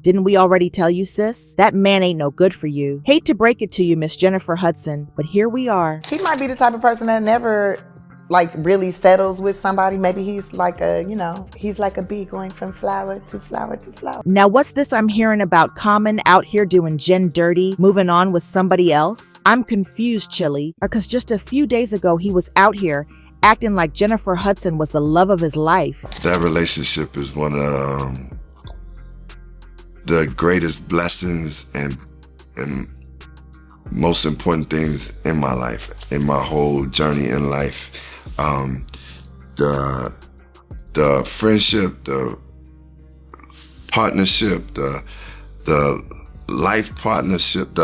Didn't we already tell you, sis? That man ain't no good for you. Hate to break it to you, Miss Jennifer Hudson, but here we are. He might be the type of person that never really settles with somebody. Maybe he's like he's like a bee going from flower to flower to flower. Now what's this I'm hearing about Common out here doing Jen dirty, moving on with somebody else? I'm confused, Chili, because just a few days ago he was out here acting like Jennifer Hudson was the love of his life. That relationship is one of the greatest blessings and most important things in my life, in my whole journey in life. The friendship, the partnership, the life partnership,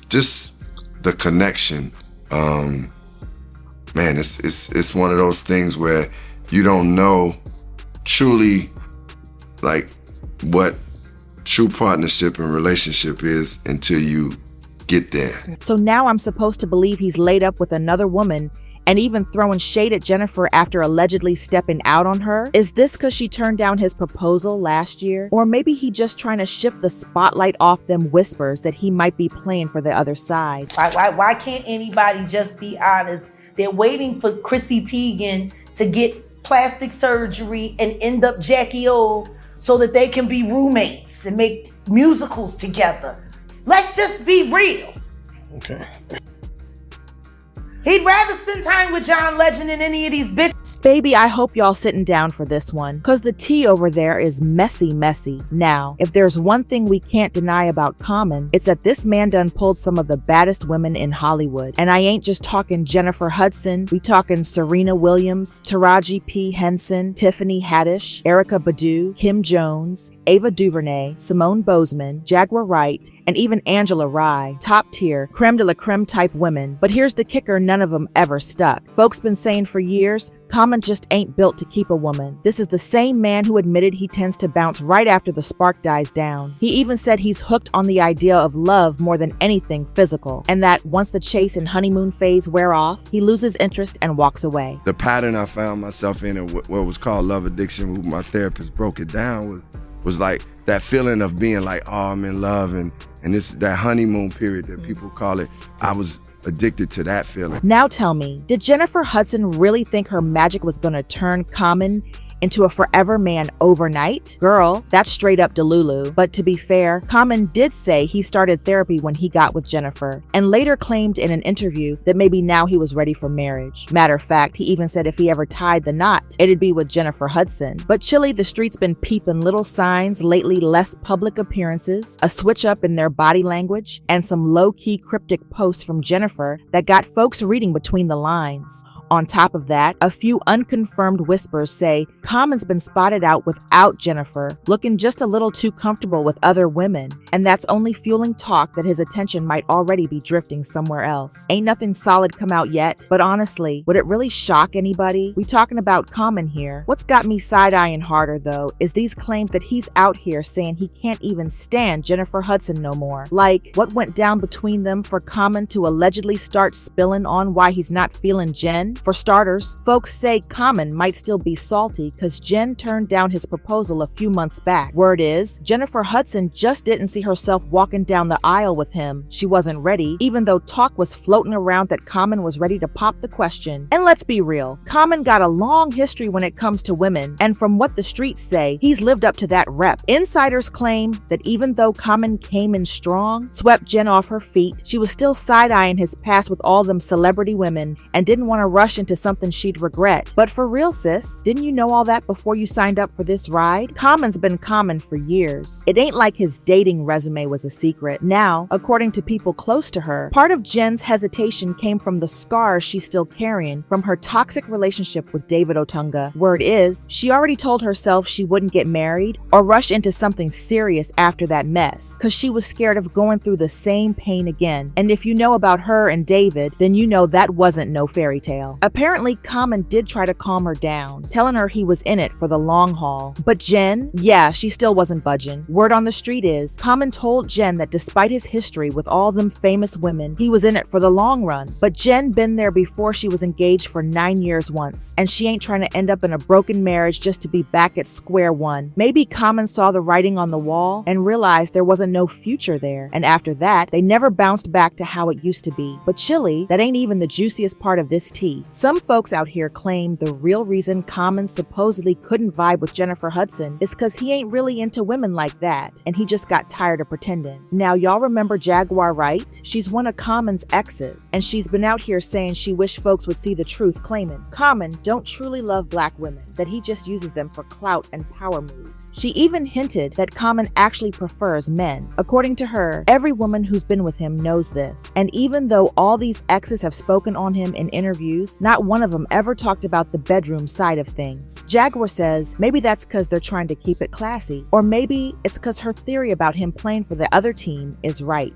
just the connection. Man, it's one of those things where you don't know truly like what true partnership and relationship is until you get there. So now I'm supposed to believe he's laid up with another woman and even throwing shade at Jennifer after allegedly stepping out on her? Is this because she turned down his proposal last year? Or maybe he just trying to shift the spotlight off them whispers that he might be playing for the other side? Why can't anybody just be honest? They're waiting for Chrissy Teigen to get plastic surgery and end up Jackie O so that they can be roommates and make musicals together. Let's just be real. Okay. He'd rather spend time with John Legend than any of these bitches. Baby, I hope y'all sitting down for this one, cause the tea over there is messy. Now, if there's one thing we can't deny about Common, it's that this man done pulled some of the baddest women in Hollywood. And I ain't just talking Jennifer Hudson, we talking Serena Williams, Taraji P. Henson, Tiffany Haddish, Erykah Badu, Kim Jones, Ava DuVernay, Simone Bozeman, Jaguar Wright, and even Angela Rye. Top tier, creme de la creme type women. But here's the kicker, none of them ever stuck. Folks been saying for years, Common just ain't built to keep a woman. This is the same man who admitted he tends to bounce right after the spark dies down. He even said he's hooked on the idea of love more than anything physical, and that once the chase and honeymoon phase wear off, he loses interest and walks away. The pattern I found myself in and what was called love addiction, who my therapist broke it down, was like that feeling of being like, oh, I'm in love, and it's that honeymoon period that people call it. I was addicted to that feeling. Now tell me, did Jennifer Hudson really think her magic was gonna turn Common into a forever man overnight? Girl, that's straight up Delulu. But to be fair, Common did say he started therapy when he got with Jennifer, and later claimed in an interview that maybe now he was ready for marriage. Matter of fact, he even said if he ever tied the knot, it'd be with Jennifer Hudson. But Chili, the streets been peeping little signs lately, less public appearances, a switch up in their body language, and some low-key cryptic posts from Jennifer that got folks reading between the lines. On top of that, a few unconfirmed whispers say Common's been spotted out without Jennifer, looking just a little too comfortable with other women, and that's only fueling talk that his attention might already be drifting somewhere else. Ain't nothing solid come out yet, but honestly, would it really shock anybody? We talking about Common here. What's got me side-eyeing harder though is these claims that he's out here saying he can't even stand Jennifer Hudson no more. Like, what went down between them for Common to allegedly start spilling on why he's not feeling Jen? For starters, folks say Common might still be salty because Jen turned down his proposal a few months back. Word is, Jennifer Hudson just didn't see herself walking down the aisle with him. She wasn't ready, even though talk was floating around that Common was ready to pop the question. And let's be real, Common got a long history when it comes to women, and from what the streets say, he's lived up to that rep. Insiders claim that even though Common came in strong, swept Jen off her feet, she was still side-eyeing his past with all them celebrity women and didn't want to rush into something she'd regret. But for real, sis, didn't you know all that before you signed up for this ride? Common's been Common for years. It ain't like his dating resume was a secret. Now, according to people close to her, part of Jen's hesitation came from the scars she's still carrying from her toxic relationship with David Otunga. Word is, she already told herself she wouldn't get married or rush into something serious after that mess, because she was scared of going through the same pain again. And if you know about her and David, then you know that wasn't no fairy tale. Apparently, Common did try to calm her down, telling her he was in it for the long haul. But Jen, yeah, she still wasn't budging. Word on the street is, Common told Jen that despite his history with all them famous women, he was in it for the long run. But Jen been there before. She was engaged for 9 years once, and she ain't trying to end up in a broken marriage just to be back at square one. Maybe Common saw the writing on the wall and realized there wasn't no future there, and after that, they never bounced back to how it used to be. But chili, that ain't even the juiciest part of this tea. Some folks out here claim the real reason Common supposedly couldn't vibe with Jennifer Hudson is because he ain't really into women like that, and he just got tired of pretending. Now, y'all remember Jaguar, right? She's one of Common's exes, and she's been out here saying she wished folks would see the truth, claiming Common don't truly love black women, that he just uses them for clout and power moves. She even hinted that Common actually prefers men. According to her, every woman who's been with him knows this, and even though all these exes have spoken on him in interviews, not one of them ever talked about the bedroom side of things. Jaguar says maybe that's because they're trying to keep it classy, or maybe it's because her theory about him playing for the other team is right.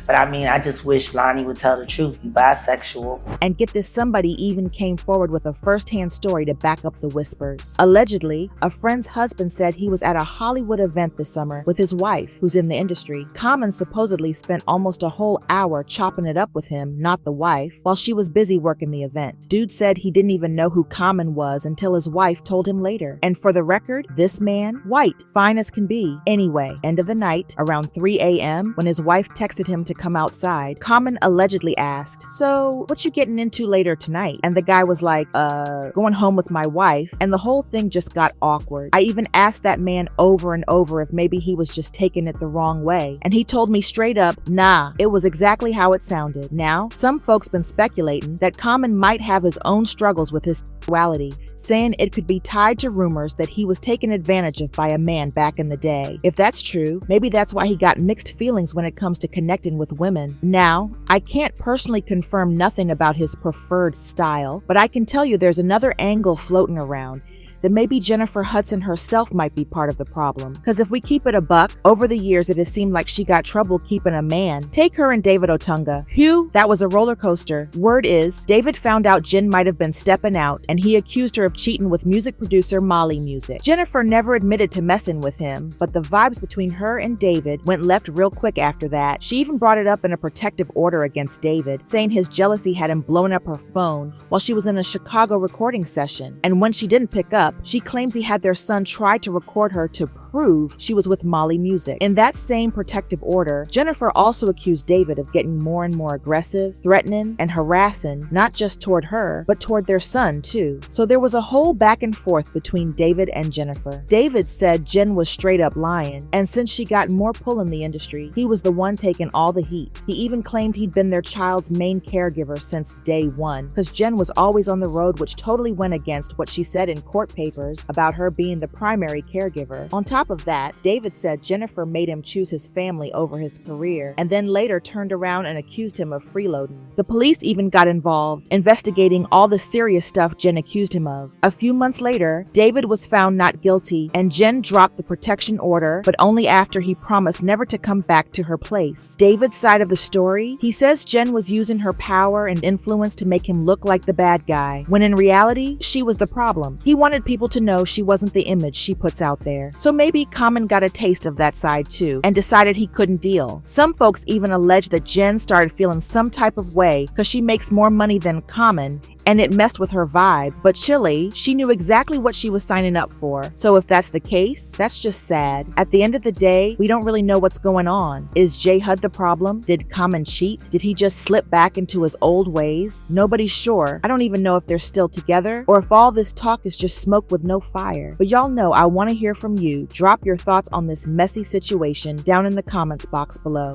But I mean, I just wish Lonnie would tell the truth, be bisexual. And get this, somebody even came forward with a first-hand story to back up the whispers. Allegedly, a friend's husband said he was at a Hollywood event this summer with his wife, who's in the industry. Common supposedly spent almost a whole hour chopping it up with him, not the wife, while she was busy working the event. Dude said he didn't even know who Common was until his wife told him later. And for the record, this man, white, fine as can be. Anyway, end of the night, around 3 a.m., when his wife texted him to come outside, Common allegedly asked, "So, what you getting into later tonight?" And the guy was like, going home with my wife, and the whole thing just got awkward. I even asked that man over and over if maybe he was just taking it the wrong way, and he told me straight up, nah, it was exactly how it sounded. Now, some folks been speculating that Common might have his own struggles with his sexuality, saying it could be tied to rumors that he was taken advantage of by a man back in the day. If that's true, maybe that's why he got mixed feelings when it comes to connecting with women. Now, I can't personally confirm nothing about his preferred style, but I can tell you there's another angle floating around, that maybe Jennifer Hudson herself might be part of the problem. Because if we keep it a buck, over the years it has seemed like she got trouble keeping a man. Take her and David Otunga. Phew, that was a roller coaster. Word is, David found out Jen might have been stepping out, and he accused her of cheating with music producer Molly Music. Jennifer never admitted to messing with him, but the vibes between her and David went left real quick after that. She even brought it up in a protective order against David, saying his jealousy had him blowing up her phone while she was in a Chicago recording session. And when she didn't pick up, she claims he had their son try to record her to prove she was with Molly Music. In that same protective order, Jennifer also accused David of getting more and more aggressive, threatening, and harassing, not just toward her, but toward their son too. So there was a whole back and forth between David and Jennifer. David said Jen was straight up lying, and since she got more pull in the industry, he was the one taking all the heat. He even claimed he'd been their child's main caregiver since day one, because Jen was always on the road, which totally went against what she said in court papers about her being the primary caregiver. On top of that, David said Jennifer made him choose his family over his career, and then later turned around and accused him of freeloading. The police even got involved, investigating all the serious stuff Jen accused him of. A few months later, David was found not guilty, and Jen dropped the protection order, but only after he promised never to come back to her place. David's side of the story, he says Jen was using her power and influence to make him look like the bad guy, when in reality, she was the problem. He wanted people to know she wasn't the image she puts out there. So maybe Common got a taste of that side too, and decided he couldn't deal. Some folks even allege that Jen started feeling some type of way because she makes more money than Common, and it messed with her vibe. But chilly, she knew exactly what she was signing up for. So if that's the case, that's just sad. At the end of the day, we don't really know what's going on. Is J Hud the problem? Did Common cheat? Did he just slip back into his old ways? Nobody's sure. I don't even know if they're still together, or if all this talk is just smoke with no fire. But y'all know I want to hear from you. Drop your thoughts on this messy situation down in the comments box below.